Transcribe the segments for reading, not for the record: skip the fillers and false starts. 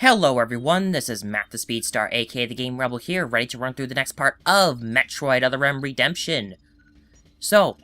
Hello everyone, this is Matt the Speedstar, aka the Game Rebel here, ready to run through the next part of Metroid Other M Redemption. So,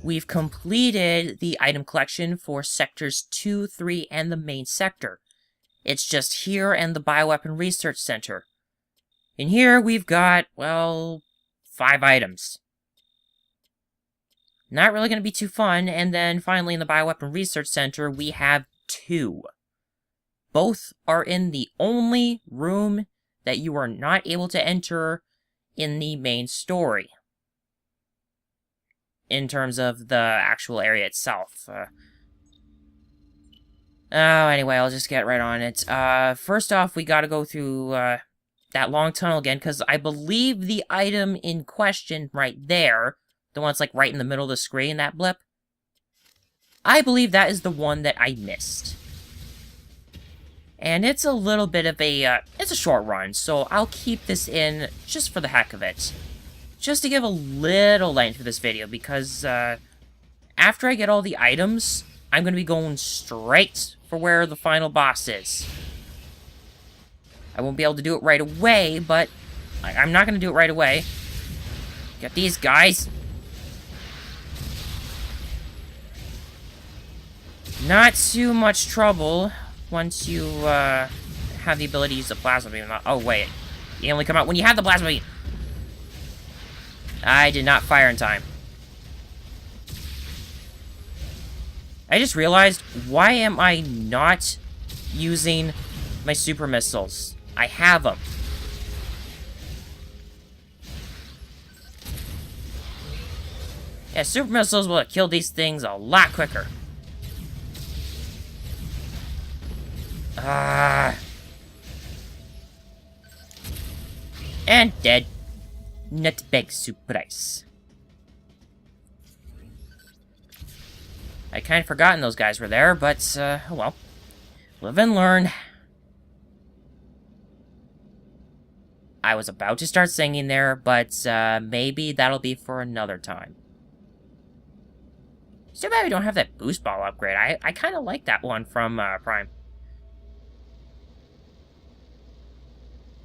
we've completed the item collection for Sectors 2, 3, and the main sector. It's just here and the Bioweapon Research Center. In here, we've got, well, 5 items. Not really going to be too fun, and then finally in the Bioweapon Research Center, we have 2. Both are in the only room that you are not able to enter in the main story. In terms of the actual area itself. Anyway, I'll just get right on it. First off, we gotta go through, that long tunnel again, because I believe the item in question right there, the one that's, like, right in the middle of the screen, that blip, I believe that is the one that I missed. And it's a little bit of a, it's a short run, so I'll keep this in just for the heck of it. Just to give a little length for this video, because, after I get all the items, I'm going to be going straight for where the final boss is. I won't be able to do it right away, but I'm not going to do it right away. Get these guys. Not too much trouble. Once you, have the ability to use the plasma beam. Oh, wait. You only come out when you have the plasma beam. I did not fire in time. I just realized, why am I not using my super missiles? I have them. Yeah, super missiles will kill these things a lot quicker. And dead. Nutbag surprise. I kind of forgotten those guys were there, but, oh well. Live and learn. I was about to start singing there, but, maybe that'll be for another time. It's too bad we don't have that boost ball upgrade. I kind of like that one from, Prime.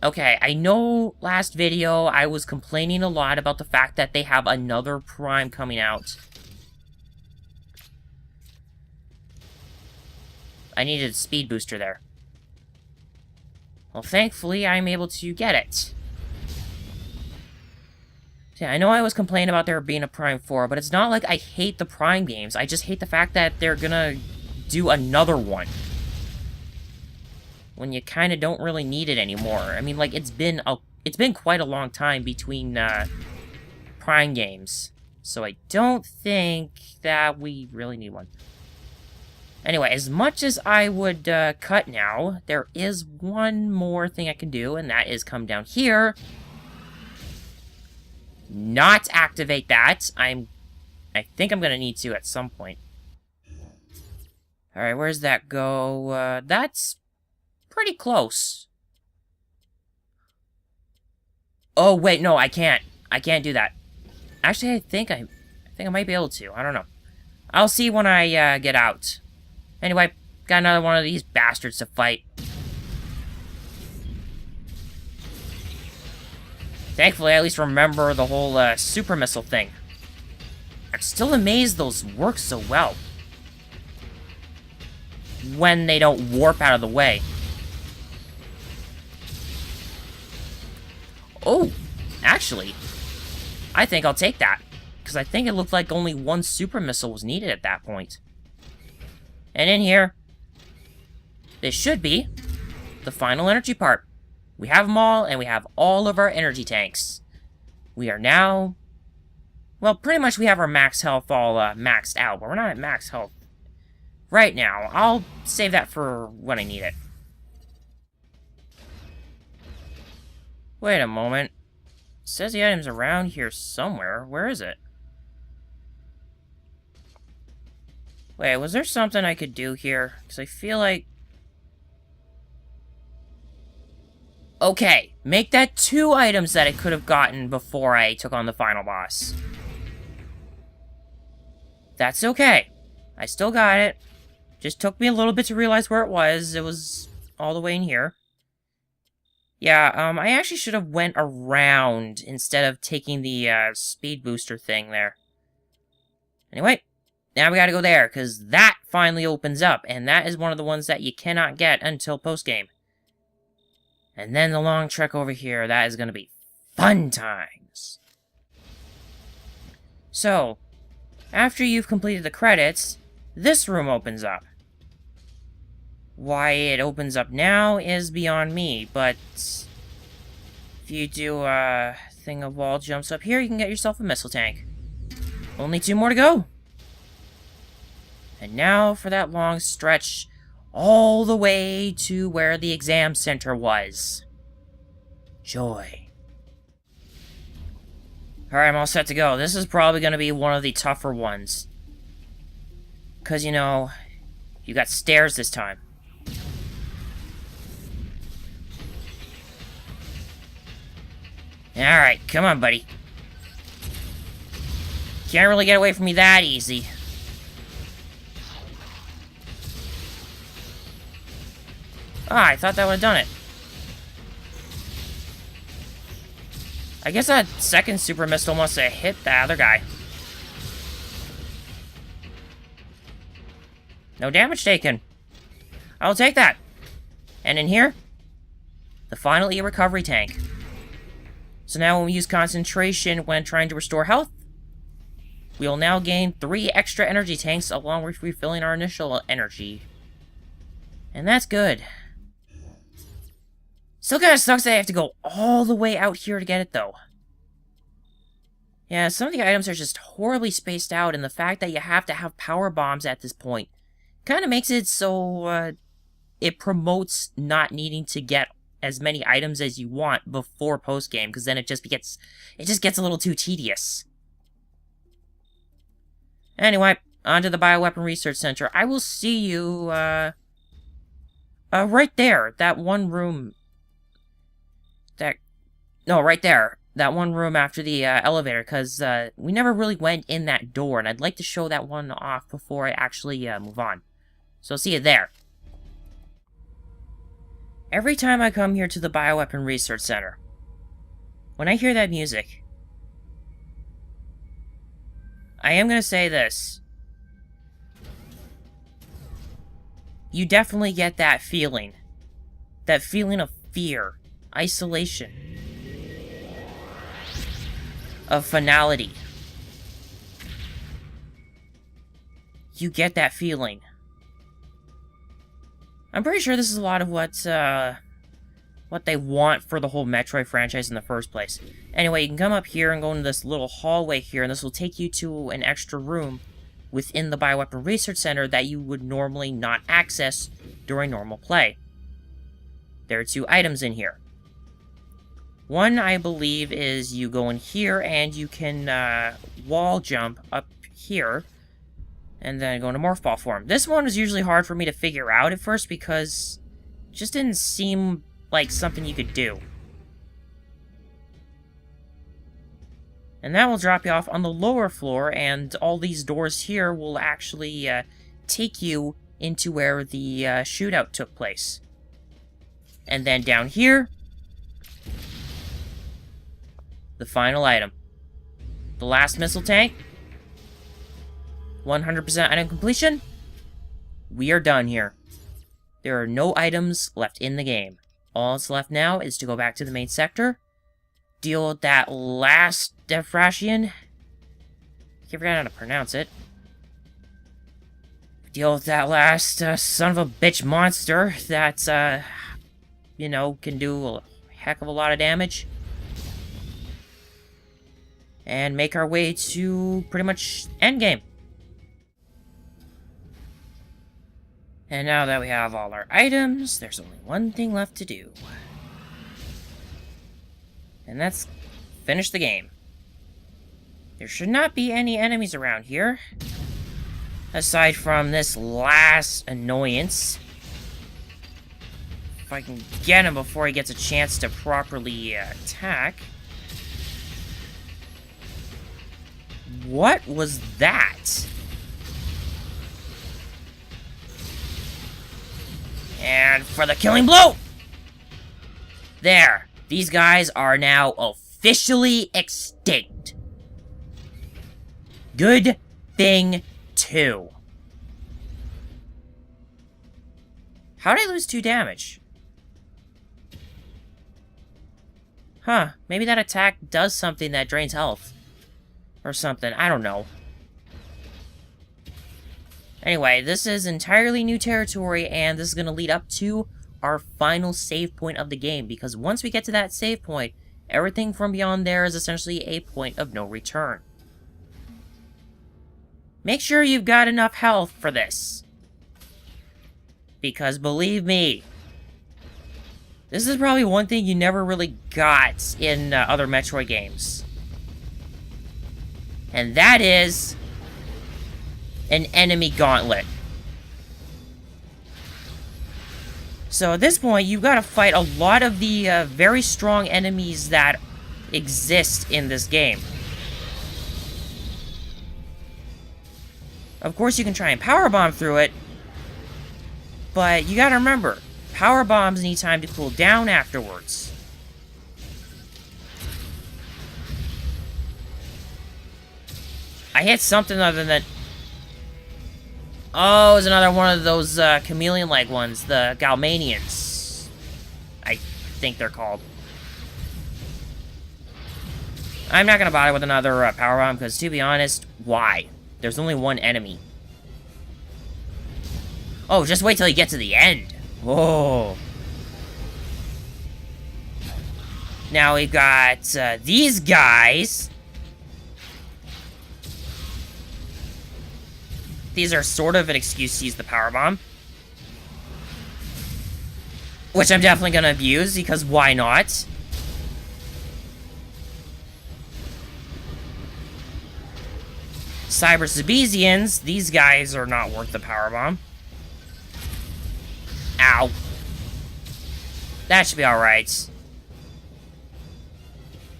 Okay, I know last video I was complaining a lot about the fact that they have another Prime coming out. I needed a speed booster there. Well, thankfully, I'm able to get it. Yeah, I know I was complaining about there being a Prime 4, but it's not like I hate the Prime games. I just hate the fact that they're gonna do another one when you kind of don't really need it anymore. I mean, like, it's been quite a long time between, Prime games. So I don't think that we really need one. Anyway, as much as I would, cut now, there is one more thing I can do, and that is come down here. Not activate that. I think I'm gonna need to at some point. Alright, where's that go? That's pretty close. Oh, wait, no, I can't. I can't do that. Actually, I think I might be able to. I don't know. I'll see when I, get out. Anyway, got another one of these bastards to fight. Thankfully, I at least remember the whole, super missile thing. I'm still amazed those work so well. When they don't warp out of the way. Oh, actually, I think I'll take that. Because I think it looked like only one super missile was needed at that point. And in here, this should be the final energy part. We have them all, and we have all of our energy tanks. We are now, well, pretty much we have our max health all maxed out, but we're not at max health right now. I'll save that for when I need it. Wait a moment. It says the item's around here somewhere. Where is it? Wait, was there something I could do here? Because I feel like... Okay, make that 2 items that I could have gotten before I took on the final boss. That's okay. I still got it. Just took me a little bit to realize where it was. It was all the way in here. Yeah, I actually should have went around instead of taking the, speed booster thing there. Anyway, now we gotta go there, because that finally opens up, and that is one of the ones that you cannot get until post-game. And then the long trek over here, that is gonna be fun times. So, after you've completed the credits, this room opens up. Why it opens up now is beyond me, but if you do a thing of wall jumps up here, you can get yourself a missile tank. Only 2 more to go. And now for that long stretch all the way to where the exam center was. Joy. Alright, I'm all set to go. This is probably going to be one of the tougher ones. Because, you know, you got stairs this time. Alright, come on, buddy. Can't really get away from me that easy. Ah, I thought that would have done it. I guess that second super missile must have hit the other guy. No damage taken. I'll take that. And in here, the final E-recovery tank. So now when we use concentration when trying to restore health, we will now gain 3 extra energy tanks along with refilling our initial energy. And that's good. Still kinda sucks that I have to go all the way out here to get it, though. Yeah, some of the items are just horribly spaced out, and the fact that you have to have power bombs at this point kinda makes it so, it promotes not needing to get as many items as you want before post-game, because then it just gets a little too tedious. Anyway, on to the Bioweapon Research Center. I will see you, right there. That one room. Right there. That one room after the, elevator, because, we never really went in that door, and I'd like to show that one off before I actually, move on. So I'll see you there. Every time I come here to the Bioweapon Research Center, when I hear that music, I am going to say this. You definitely get that feeling. That feeling of fear, isolation, of finality. You get that feeling. I'm pretty sure this is a lot of what they want for the whole Metroid franchise in the first place. Anyway, you can come up here and go into this little hallway here, and this will take you to an extra room within the Bioweapon Research Center that you would normally not access during normal play. There are 2 items in here. One, I believe, is you go in here and you can wall jump up here and then go into Morph Ball form. This one was usually hard for me to figure out at first because it just didn't seem like something you could do. And that will drop you off on the lower floor, and all these doors here will actually take you into where the shootout took place. And then down here, the final item. The last missile tank. 100% item completion. We are done here. There are no items left in the game. All that's left now is to go back to the main sector, deal with that last Defrashian. I forgot how to pronounce it. Deal with that last son of a bitch monster that, you know, can do a heck of a lot of damage. And make our way to pretty much endgame. And now that we have all our items, there's only one thing left to do. And that's finish the game. There should not be any enemies around here. Aside from this last annoyance. If I can get him before he gets a chance to properly attack. What was that? And for the killing blow! There. These guys are now officially extinct. Good thing, too. How did I lose 2 damage? Huh, maybe that attack does something that drains health. Or something, I don't know. Anyway, this is entirely new territory, and this is going to lead up to our final save point of the game, because once we get to that save point, everything from beyond there is essentially a point of no return. Make sure you've got enough health for this. Because believe me, this is probably one thing you never really got in other Metroid games. And that is an enemy gauntlet. So at this point, you've got to fight a lot of the very strong enemies that exist in this game. Of course, you can try and powerbomb through it, but you gotta remember, power bombs need time to cool down afterwards. I hit something other than... Oh, it was another one of those chameleon-like ones, the Galmanians. I think they're called. I'm not gonna bother with another powerbomb, because to be honest, why? There's only one enemy. Oh, just wait till you get to the end. Whoa. Now we've got these guys. These are sort of an excuse to use the powerbomb. Which I'm definitely going to abuse, because why not? Cyber Sabezians, these guys are not worth the powerbomb. Ow. That should be alright.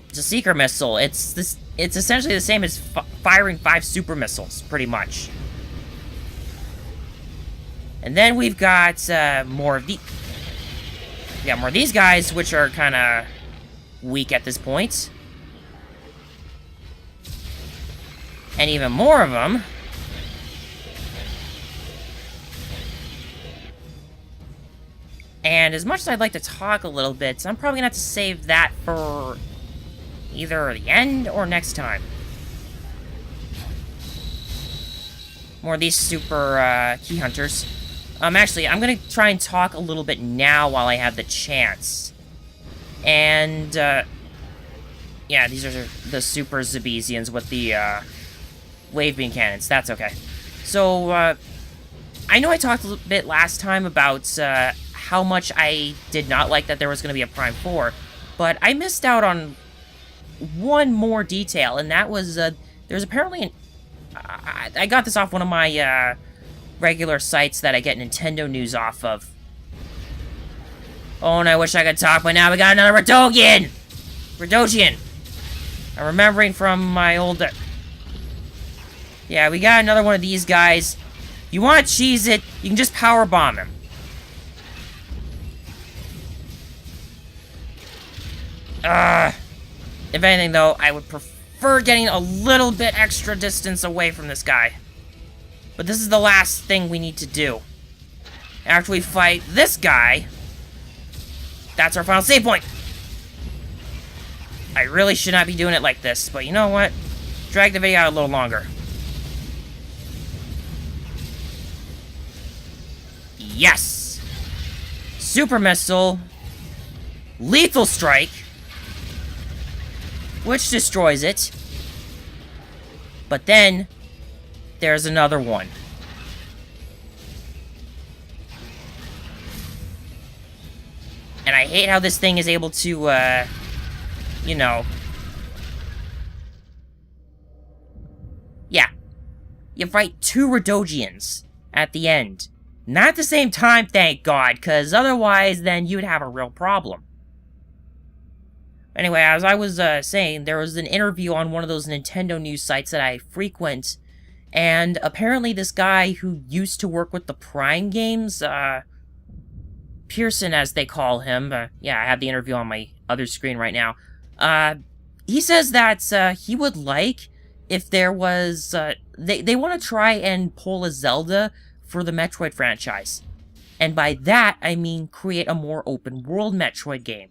It's a seeker missile. It's essentially the same as firing 5 super missiles, pretty much. And then we've got more of the... We got more of these guys, which are kind of weak at this point. And even more of them. And as much as I'd like to talk a little bit, I'm probably going to have to save that for either the end or next time. More of these super key hunters. Actually, I'm going to try and talk a little bit now while I have the chance. And, yeah, these are the super Zabezians with the wave beam cannons. That's okay. So, I know I talked a little bit last time about how much I did not like that there was going to be a Prime 4, but I missed out on one more detail, and that was, there's apparently an... I got this off one of my, regular sites that I get Nintendo news off of. Oh, and I wish I could talk, but now we got another Radogian! Radogian! I'm remembering from my old... Yeah, we got another one of these guys. You want to cheese it, you can just powerbomb him. If anything, though, I would prefer getting a little bit extra distance away from this guy. But this is the last thing we need to do. After we fight this guy, that's our final save point. I really should not be doing it like this, but you know what? Drag the video out a little longer. Yes! Super Missile. Lethal Strike. Which destroys it. But then, there's another one. And I hate how this thing is able to, you know... Yeah. You fight 2 Radogians at the end. Not at the same time, thank God, because otherwise, then you'd have a real problem. Anyway, as I was saying, there was an interview on one of those Nintendo news sites that I frequent, and apparently this guy who used to work with the Prime games, Pearson, as they call him, yeah, I have the interview on my other screen right now, he says that he would like if there was, they want to try and pull a Zelda for the Metroid franchise. And by that, I mean create a more open-world Metroid game.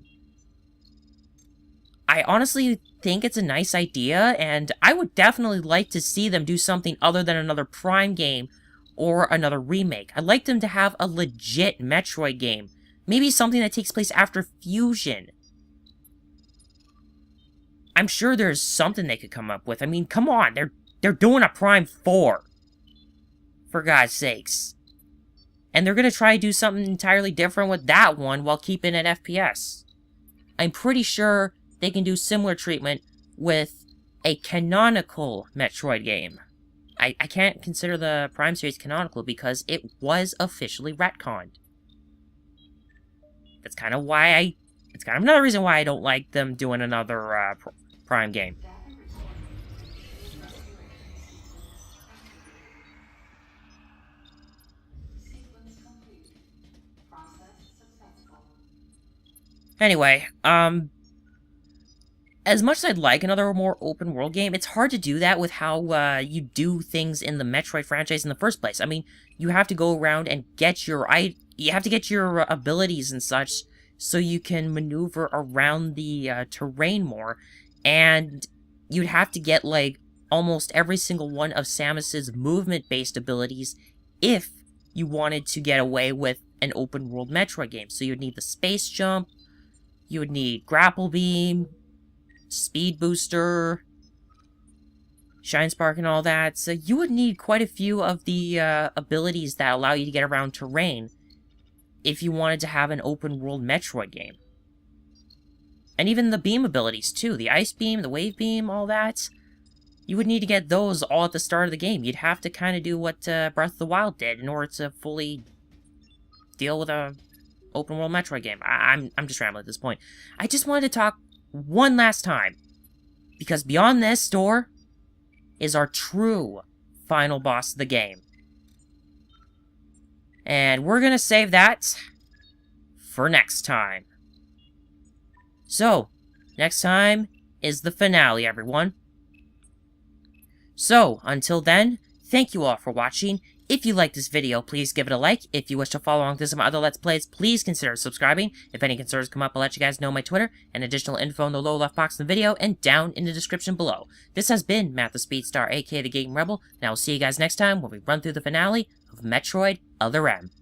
I honestly think it's a nice idea, and I would definitely like to see them do something other than another Prime game or another remake. I'd like them to have a legit Metroid game. Maybe something that takes place after Fusion. I'm sure there's something they could come up with. I mean, come on, they're doing a Prime 4. For God's sakes. And they're going to try to do something entirely different with that one while keeping it FPS. I'm pretty sure they can do similar treatment with a canonical Metroid game. I can't consider the Prime series canonical because it was officially retconned. That's kind of why it's kind of another reason why I don't like them doing another Prime game. Anyway, as much as I'd like another more open world game, it's hard to do that with how you do things in the Metroid franchise in the first place. I mean, you have to go around and get your abilities and such so you can maneuver around the terrain more, and you'd have to get like almost every single one of Samus's movement-based abilities if you wanted to get away with an open world Metroid game. So you'd need the space jump, you would need grapple beam, speed booster, shine spark, and all that. So you would need quite a few of the abilities that allow you to get around terrain if you wanted to have an open world Metroid game. And even the beam abilities too, the ice beam, the wave beam, all that. You would need to get those all at the start of the game. You'd have to kind of do what Breath of the Wild did in order to fully deal with a open world Metroid game. I'm just rambling at this point. I just wanted to talk one last time, because beyond this door is our true final boss of the game. And we're gonna save that for next time. So, next time is the finale, everyone. So, until then, thank you all for watching. If you like this video, please give it a like. If you wish to follow along to some other Let's Plays, please consider subscribing. If any concerns come up, I'll let you guys know my Twitter, and additional info in the lower left box of the video, and down in the description below. This has been Matt the Speedstar, aka the Game Rebel, and I will see you guys next time when we run through the finale of Metroid Other M.